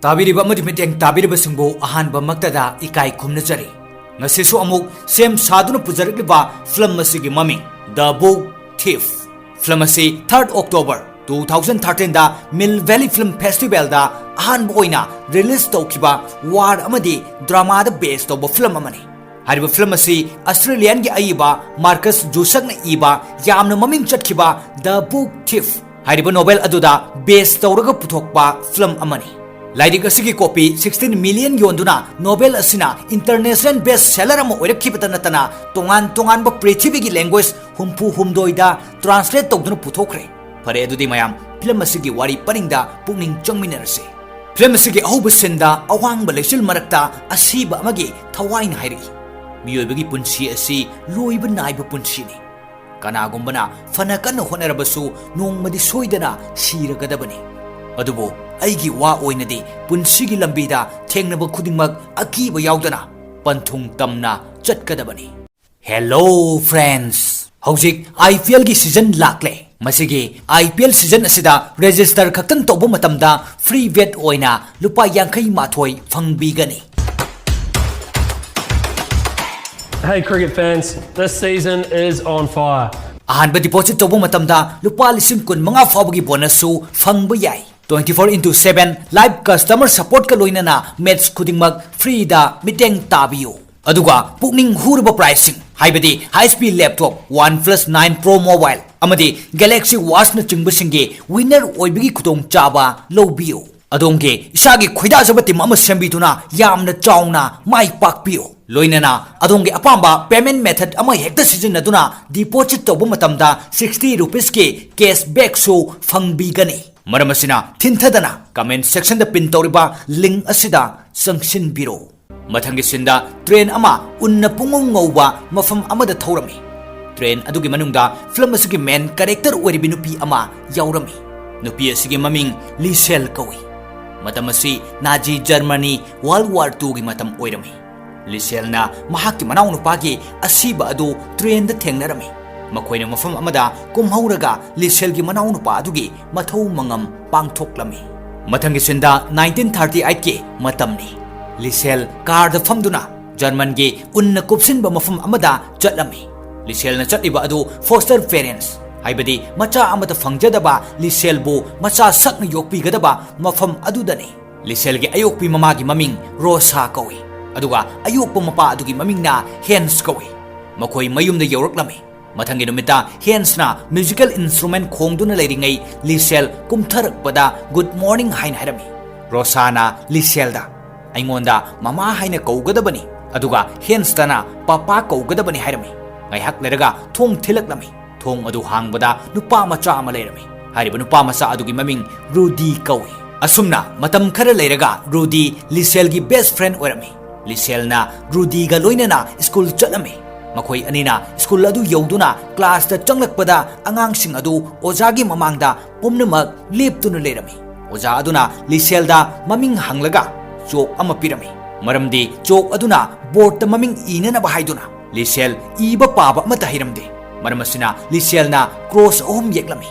Tabiriba amadi miteng tabiriba singbo ahanba maktada ikai khumnajari. Ngasisu amuk sem saduna pujarikliba film asigi maming The Book Thief. Film asi 3rd October 2013 da Mill Valley Film Festival da ahanba oina release tawkiba war amadi drama da based tawba film amani. Hariba film asi Australian gi aiba Markus Zusak na iba yamna maming chatkiba The Book Thief. Hariba novel aduda based tawraga puthokba film amani. Lairik asigi copy 16 million yonduna novel asina international best seller ama oirakkhibata natana tongan ba prithibigi language humpu humdoida translate tawduna puthokre. Pare adudi mayam film asigi wari paringda pungning changminarase. Film asigi ahuba senda awangba lesil marakta asiba amagi thawain hairi. Miyoibagi punsi asi loiba naiba punsini. Kanagumbana fana kanna honarabasu nongmadi soidana siragadabani. Adubo aigi wa oinadi punsigi lambida thengnaba khudingmak akiba yaudana panthung tamna chatkadabani. Hello friends. Hojik IPL gi season lakle. Masigi IPL season asida register khaktan tobo matamda free bet oina lupa yankai mathoi fangbigani. Hey cricket fans, this season is on fire. Ahanba deposit tobo matamda lupa lising kun mga fawagi bonus su fangba yai. 24/7 live customer support ka loinana match khudingmak free da miteng tabiyo. Aduga pukning hurba pricing haibadi high speed laptop OnePlus 9 Pro mobile amadi Galaxy Watch na chingbasinge winner oibigi khutong chaba lowbiyo. Adongge isagi khoida jabati mama sembiduna yamna chauna mai pakpiyo. Loinana adongge apamba payment method ama hekta sizinaduna deposit tobo matamda 60 rupees ke cashback so fangbigani. Maramasina thinthadana comment section da pin tawriba link asida sangshin biro. Mathangi sinda train ama unna pungong ngauba mafam amada thorami. Train adugi manungda film asigi main character oiribi nupi ama yaurami. Nupi asigi maming Liesel kawi. Matamasi Nazi Germany World War II gi matam oirami. Liesel na mahakki manaw nupagi asiba adu train da thengnarami. Makoina mafam amada kumhauraga Liesel gi manaw nupa adugi mathau mangam pangthoklami. Mathangi sinda 1938 ke matamni. Liesel car da famduna German gi unna kupsinba mafam amada chatlami. Liesel na chatliba adu foster parents haibadi macha amata fangjadaba Liesel bu macha sakna yokpigadaba mafam adudani. Liesel gi ayokpi mamagi maming Rosa kawi. Aduga ayokpa mapa adugi maming na Hans kawi. Makoi mayumda yawraklami. Mathangi numita Hans na musical instrument khongduna leiringai Liesel kumtharakpada good morning hain hairami. Rosa na Liesel da aingonda mama haina kaugadabani aduga Hans tana papa kaugadabani hairami. Ngaihak leraga thong thilaklami. Thong adu hangbada nupa macha ama leirami. Hariba nupa macha adugi maming Rudy kawi. Asumna matam khara leiraga Rudy Liesel gi best friend oirami. Liesel na Rudy ga loinana school chatlami. Makoi anina school adu yauduna class da changlakpada angangsing adu ojagi mamangda pumnamak leptuna leirami. Oja aduna Liesel da maming hanglaga chok ama pirami. Maramdi chok aduna board da maming inana bahaiduna. Liesel iba paba mata hiramde. Maramasina Liesel na cross ohum yeklami.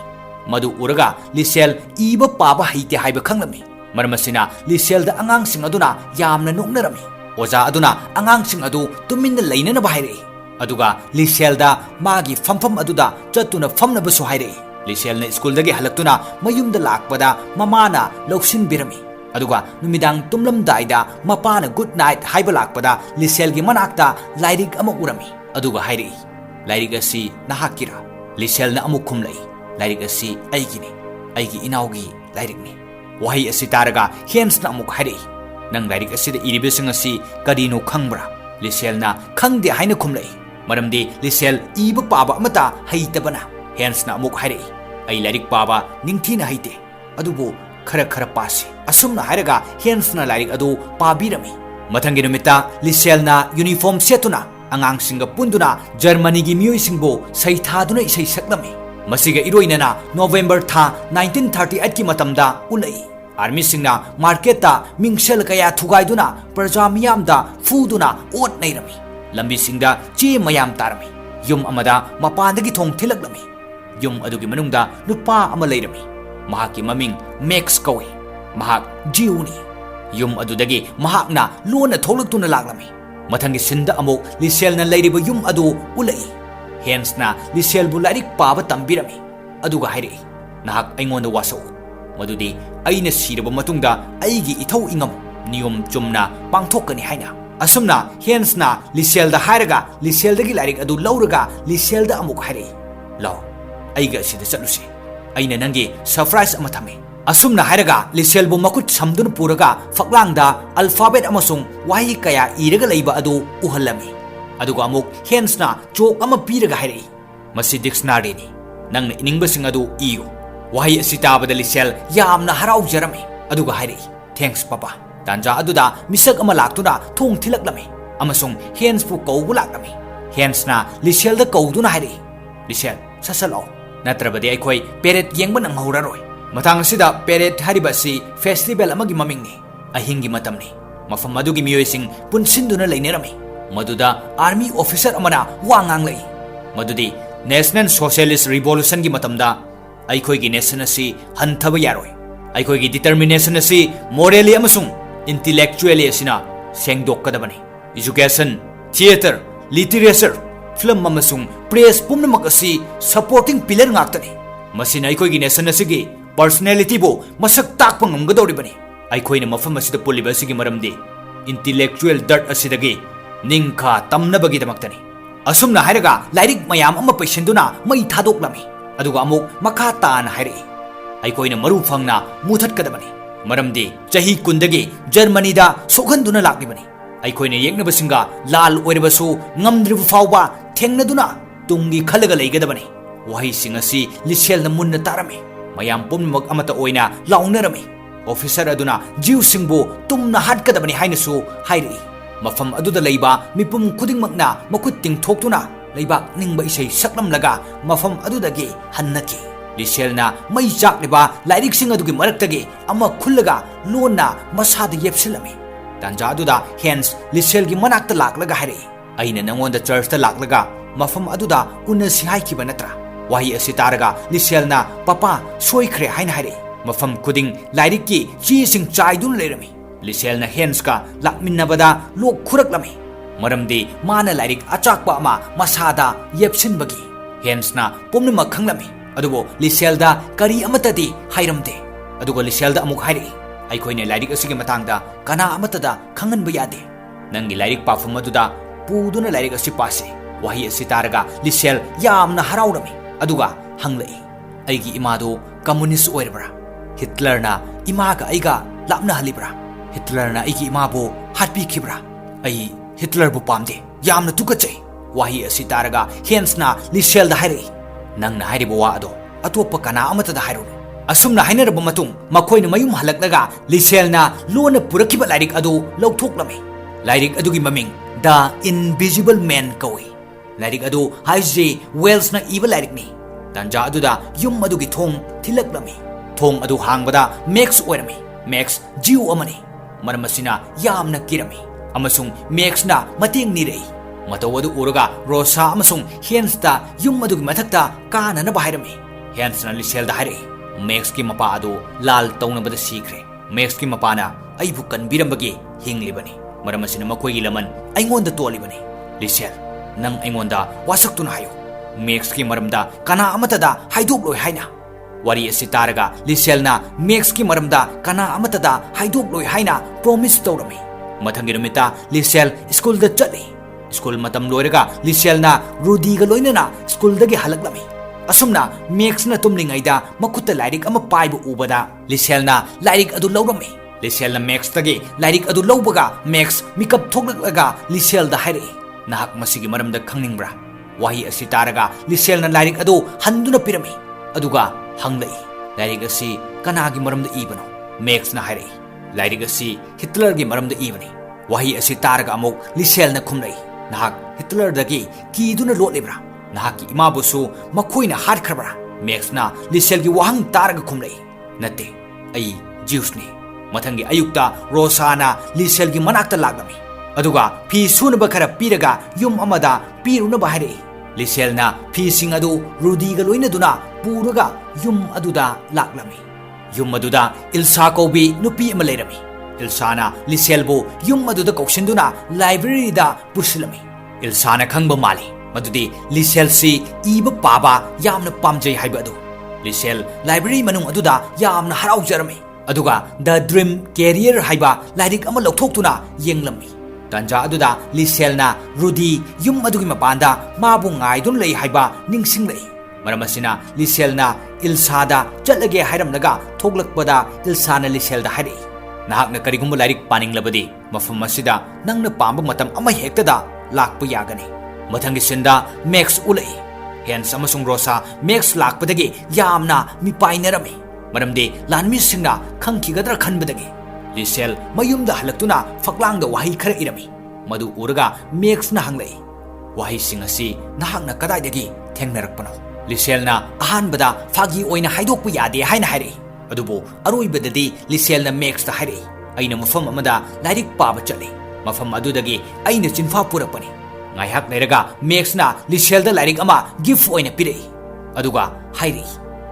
Madu uraga Liesel iba paba haite haiba khanglami. Maramasina Liesel da angangsing aduna yamna nuknarami. Oja aduna angangsing adu tuminna lainana bahairei. Aduga Liesel da magi famfam aduda chatuna famna basu hairei. Liesel na school dagi halaktuna mayumda lakpada mamana loksin birami. Aduga numidang tumlamdaida mapana good night haiba lakpada Liesel gi manakta lairik ama urami. Aduga hairei. Lairik asi nahakira. Liesel na amuk khumlai. Lairik asi aigini. Aigi inaugi lairikni. Wahi asi taraga Hans na amuk hairei. Nang lairik asi da iribising asi kadino khangbra. Liesel na khangde haina khumlai. Maramdi Liesel iba paba amata haitabana. Hans na amuk hairei. Ay lairik paba ningthina haite. Adubo khara pasi. Asumna hairaga Hans na lairik adu pabirami. Mathangi numita Liesel na uniform setuna angangsingga punduna Germany gi miyoi saithaduna isai saklami. Masiga iroinana November tha 1938 ki matamda ulai. Army singna market ta mingsel kaya thugaiduna praja miyamda fuduna ot nairami. Lambi singda che mayam tarami. Yum amada mapandagi thong thilaklami. Yum adugi manungda nupa ama leirami. Mahaki maming Max kawi. Mahak Jiuni. Yum adudagi mahakna lona tholaktuna laklami. Mathangi sinda amuk Liesel na lairiba yum adu ulai. Hans na Liesel bu lairik paba tambirami. Aduga hairi. Nahak aingonda wasau. Madudi aina siraba matungda aigi ithau ingam niyom chumna pangthokani haina. Asumna Hans na Liesel da hairaga Liesel dagi lairik adu lauraga Liesel da amuk hairi. Law aiga sida chatlusi. Aina nangi surprise ama thame. Asumna hairaga Liesel bu makut samdun puraga faklangda alphabet amasung wahi kaya iraga laiba adu uhalami. Aduga amuk Hans na chok ama piraga hairi. Masi dictionary ni. Nang iningbasing adu iyo. Wahi asitabada Liesel yamna harau jarami. Aduga hairi. Thanks papa. Tanja aduda misak ama laktuna thong thilaklami. Amasung Hans bu kaubu laklami. Hans na Liesel da kauduna hairi. Liesel sasalo. Natrabadi aikoi peret yengba nang mahuraroi. Matang sida peret haribasi festival amagi mamingni. Ahingi matamni. Mafam adugi miyoising punsinduna lainerami. Maduda army officer amana wangang lai. Madudi National Socialist Revolution gi matamda aikoi gi nation asi hanthaba yaroi. Aikoi gi determination asi morally amasung intellectually asina sengdokkadabani. Education, theater, literature, film amasung press pumnamak asi supporting pillar ngaktani. Masina aikoi gi nation asigi personality bo masak takpa ngamgadoribani. Aikoi na mafam asida puliba asigi maramdi intellectual dirt asidagi ningkha tamnabagi damaktani. Asumna hairaga lairik mayam ama paisenduna mai thadoklami. Aduga amuk makha taana hairi. Aikoi na maru phangna muthatkadabani. Maramdi chahi kundagi Germany da sokhanduna laklibani. Aikoi na yeknabasinga lal oiribasu ngamdribu fawba thengnaduna tungi khalaga leigadabani. Wahi singasi Liesel na munna tarami. Mayam pummak amata oina launarami. Officer aduna jiu singbo tumna hatkadabani hainasu hairi. Mafam aduda leiba mipum khudingmakna makut tingthoktuna leibak ningba isei saklamlaga mafam adudagi hannaki. Liesel na mai chakliba lairik sing adugi maraktagi ama khullaga lonna masada yepsilami. Tanja aduda Hans Liesel gi manakta laklaga hairi. Aina nangonda church ta laklaga mafam aduda unasi haikiba natra. Wahi asi taraga Liesel na papa soikhre haina hairi. Mafam khuding lairik ki chi sing chaidun leirami. Liesel na Hans ka lakminnabada lok khuraklami. Maramdi mana lairik achakpa ama masada yepsinbagi. Hans na pumnima khanglami. Adubo Liesel da kari amatadi hairamde. Adugo Liesel da amuk hairi. Aikhoine lairik asigi matangda kana amatada khanganba yade. Nangi lairik pafum aduda puduna lairik asi pase. Wahi asi taraga Liesel yamna haraurami. Aduga hanglai. Aigi imado communist oirabra. Hitler na imaga aiga lapna halibra. Hitler na aigi imabo hatpi kibra. Ai Hitler bu pamde. Yamna tukachai. Wahi asi taraga Hans na Liesel da hairi. Nang na hairi bawa ado atopa kana amata da hairun. Asumna hainaraba matung makoina mayum halaklaga Liesel na lona purakiba lairik adu lauthoklami. Lairik adugi maming The Invisible Man kawi. Lairik adu haije Wells na iba lairik ni. Tanja aduda yum adugi thong thilaklami. Thong adu hangbada Max oirami. Max jiu amani. Maramasina yamna kirami. Amasung Max na mating nirei. Matawadu uraga Rosa amasung Hans da yum adugi mathakta kana na bahairami. Hans na Liesel da hairi. Max ki mapa adu lal taunabada sikre. Max ki mapa na aibu kanbirambagi hinglibani. Maramasina makoigi laman aingonda tolibani. Liesel nang aingonda wasaktuna hayo. Max ki maramda kana amatada haidokloi haina. Wari asi taraga Liesel na Max ki maramda kana amatada haidokloi haina promise tawrami. Mathangi numita Liesel school da chali. School matam loiraga Liesel na Rudy ga loinana school dagi halaklami. Asumna Max na tumlingaida makuta lairik ama paibu ubada Liesel na lairik adu laurami. Liesel na Max tagi lairik adu laubaga Max mikap thoklaklaga Liesel da hairi. Nahak masigi maramda khangningbra. Wahi asi taraga Liesel na lairik adu handuna pirami. Aduga hanglai. Lairik asi kanagi maramda ibano. Max na hairi. Lairik asi Hitler gi maramda ibani. Wahi asi taraga amuk Liesel na khumlai. Nahak Hitler dagi kiduna lotlibra. Nahaki imabusu makoina harkrabra. Max na Liesel gi wahang taraga khumlai. Nate ai Jews ni. Mathangi ayukta Rosa na Liesel gi manakta laglami. Aduga phi sunaba khara piraga yum amada pirunaba hairi. Liesel na phi sing adu Rudy ga loina duna puraga yum aduda laglami. Yum aduda Ilsa kaubi nupi ama leirami. Ilsana Lieselbu yum aduda kaushinduna library da pusilami. Ilsana khangba mali madudi Liesel si iba paba yamna pamjai haiba adu. Liesel library manung aduda yamna haraujarami. Aduga The Dream Career haiba lairik ama lauthokhtuna yenglami. Tanja aduda Liesel na Rudy yum adugi mapanda mabu ngaidun lei haiba ningsinglei. Maramasina Liesel na Ilsada chatlage hairamnaga thoglakpada Ilsana Liesel da hairi. Nahakna karigumba lairik paninglabadi mafam asida nangna pamba matam ama hektada lakpa yagani. Mathangi sinda Max ulai. Hans amasung Rosa Max lakpadagi yamna mipainarami. Maramdi lanmi singna khangkigadra khanbadagi. Liesel mayumda halaktuna faklangda wahi khara irami. Madu uraga Max na hanglai. Wahi singasi nahakna kadaidagi thengnarakpano. Liesel na ahanbada fagi oina haidokpu yade haina hairi. Adubu aroibadadi Liesel na Max da hairi. Aina mafam amada lairik paba chali. Mafam adudagi aina chinfa purapani. Ngayhak leiraga Max na Liesel da lairik ama gift oina pirei. Aduga hairi.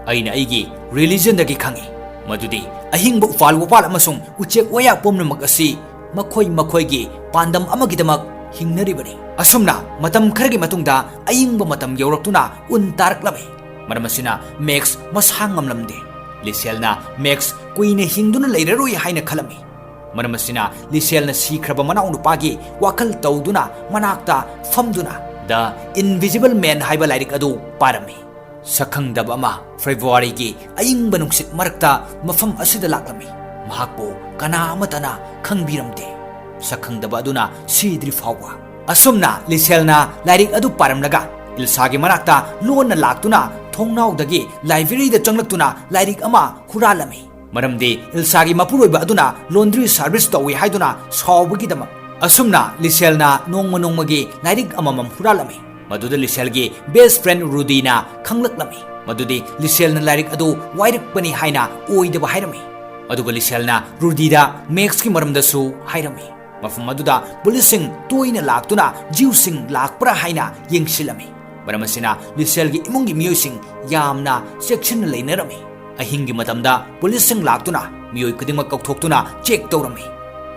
Aina aigi religion dagi khangi. Madudi ahingba ufal wapal amasung uchek waya pomnamak asi makhoi gi pandam amagidamak hingnaribani. Asumna matam kharagi matungda ayingba matam yauraktuna untaraklami. Maramasina Max mashangamlamde. Liesel na Max kuine hingduna leiraroi haina khalami. Maramasina Liesel na sikraba manau nupagi wakal tawduna manakta famduna The Invisible Man haiba lairik adu parami. Sakhangdaba ama February gi ayingba nungsit marakta mafam asida laklami. Mahakpo kana amatana khangbiramde. Sakhangdaba aduna sidri fawa. Asumna Liesel na lairik adu paramlaga Ilsagi manakta lona laktuna thongnaudagi library da changlaktuna lairik ama huralami. Maramdi Ilsagi mapuroiba aduna laundry service tawi haiduna sawbagi dama. Asumna Liesel na nongmagi lairik amamam huralami. Maduda Liesel gi best friend Rudy na khanglaklami. Madudi Liesel na lairik adu wairikpani haina oidaba hairami. Aduga Liesel na Rudy da Max ki maramdasu hairami. Mafam aduda polising toina laktuna jiusing lakpra haina yengsilami. Maramasina Liesel gi imungi miyosing yamna section leinarami. Ahingi matamda polising laktuna miyoy kudingmak kauthoktuna check tawrami.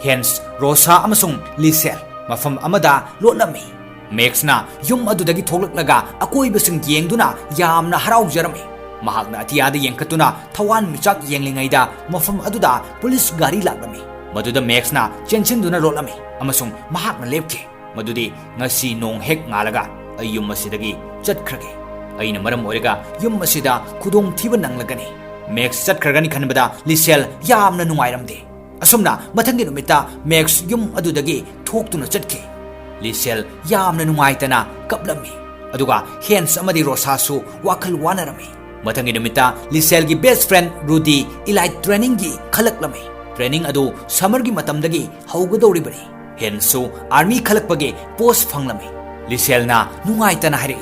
Hans Rosa amasung Liesel mafam amada lotlami. Max na yum adudagi thoklaklaga akoibasing yengduna yamna haraujarami. Mahakna atiyada yengkatuna thawan michak yenglingaida mafam aduda police gari laklami. Maduda Max na chenchinduna rolami amasung mahakna lepke. Madudi ngasi nong hek ngalaga ay yum asidagi chatkrage. Ayna maram oirega yum asida khudong thiba nanglagani. Max chatkragani khanbada Liesel yamna nungairamde. Asumna mathangi numita Max yum adudagi thoktuna chatke. Liesel yamna nungaitana kaplami. Aduga Hans amadi Rosa su wakal wanarami. Mathangi numita Liesel gi best friend Rudy elite training gi khalaklami. Training adu summer gi matamdagi haugadoribani. Hans su army khalakpagi post phanglami. Liesel na nungaitana hari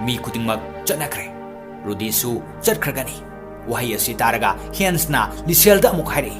mi kutingmak chatnakre. Rudy su chatkragani. Wahi asi taraga Hans na Liesel da amuk hari.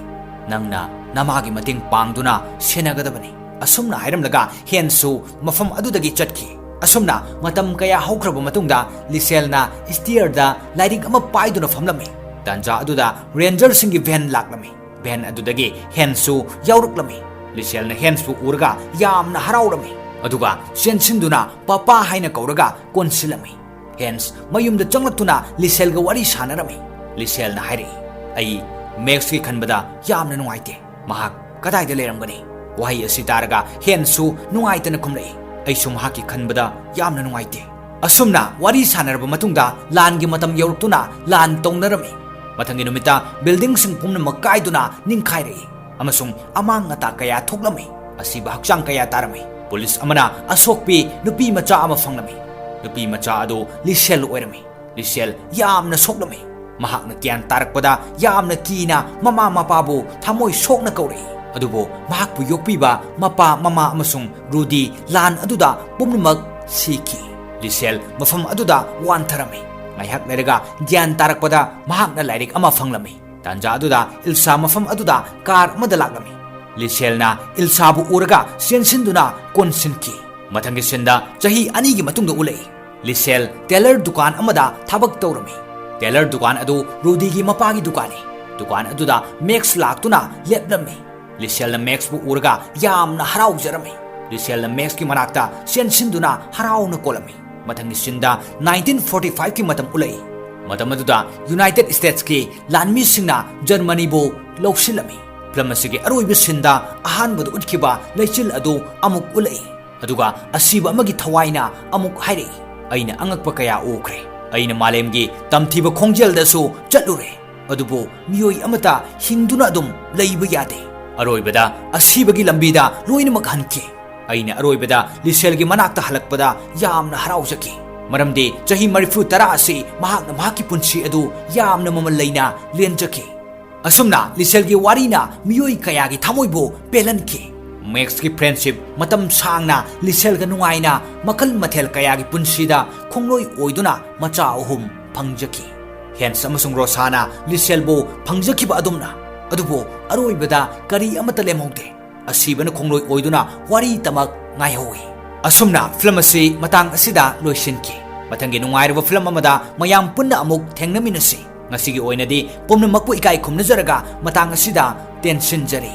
Nangna namagi mating pangduna senagadabani. Asumna hairamlaga Hans su mafam adudagi chatki. Asumna matam kaya haukraba matungda Liesel na steer da lairik ama paiduna famlami. Tanja aduda ranger singi van laklami. Van adudagi Hans su yauraklami. Liesel na Hans su urga yamna haraurami. Aduga sensinduna papa haina kauraga konsilami. Hans mayumda changlaktuna Liesel ga wari sanarami. Liesel na hairi ai Max ki khanbada yamna nungaite. Mahak kadaida leramgani. Wahi asi taraga Hans su nungaitana khumlai. Aisu mahaki khanbada yamna nungaite. Asumna wari sanaraba matungda langi matam yauraktuna lan tawnarami. Mathangi numita building sing pumnamak kaiduna ningkhairei. Amasung amang ata kaya thoklami. Asiba hakchang kaya tarami. Police amana asokpi nupi macha ama fanglami. Nupi macha adu Liesel oirami. Liesel yamna soklami. Mahakna kyan tarakpada yamna kina mama mapabu thamoi sokna kaurei. Adubo mahakpu yokpiba mapa mama amasung Rudy lan aduda pumnamak siki. Liesel mafam aduda wantharami. Ngayhak leiraga gyan tarakpada mahakna lairik ama fanglami. Tanja aduda Ilsa mafam aduda kar amada laklami. Liesel na Ilsabu uraga sensinduna konsinki. Mathangi senda chahi anigi matungda ulai. Liesel tailor dukan amada thabak tawrami. Tailor dukan adu Rudy gi mapagi dukani. Dukan aduda Max laktuna leplami. Liesel Maxbu urga yamna haraujarami. Liesel Max ki manakta sian sinduna harauna kolami. Mathangni sinda 1945 ki matam ulai. Matam aduda United States ki lanmi singna Germany bo lawsilami. Film asigi aroiba sinda ahanbadu utkiba leichil adu amuk ulai. Aduga asiba amagi thawaina amuk hairi. Aina angakpa kaya ukre. Aina malemgi tamthiba khongjel dasu chatlure. Adubo miyoi amata hingduna adum leiba yade. Aroibada asibagi lambida loinamak hanki. Aina aroibada Liesel gi manakta halakpada yamna haraujaki. Maramdi chahi marifu tara asi mahakna mahaki punsi adu yamna mamal leina lenjaki. Asumna Liesel gi warina miyoi kaya gi thamoibo pelanki. Max ki friendship matam sangna Liesel ga nungaina makal mathel kaya gi punsida khongloi oiduna macha ahum phangjaki. Hans amasung Rosana Liesel bo phangjaki ba adumna. Adubo aroibada kari amata lemhongde. Asibana khongloi oiduna wari tamak ngaihowi. Asumna film asi matang asida loisinki. Mathangi nungairaba film amada mayam punna amuk thengnaminasi. Ngasigi oinadi pomnamakpu ikai khumnajaraga matang asida tension jari.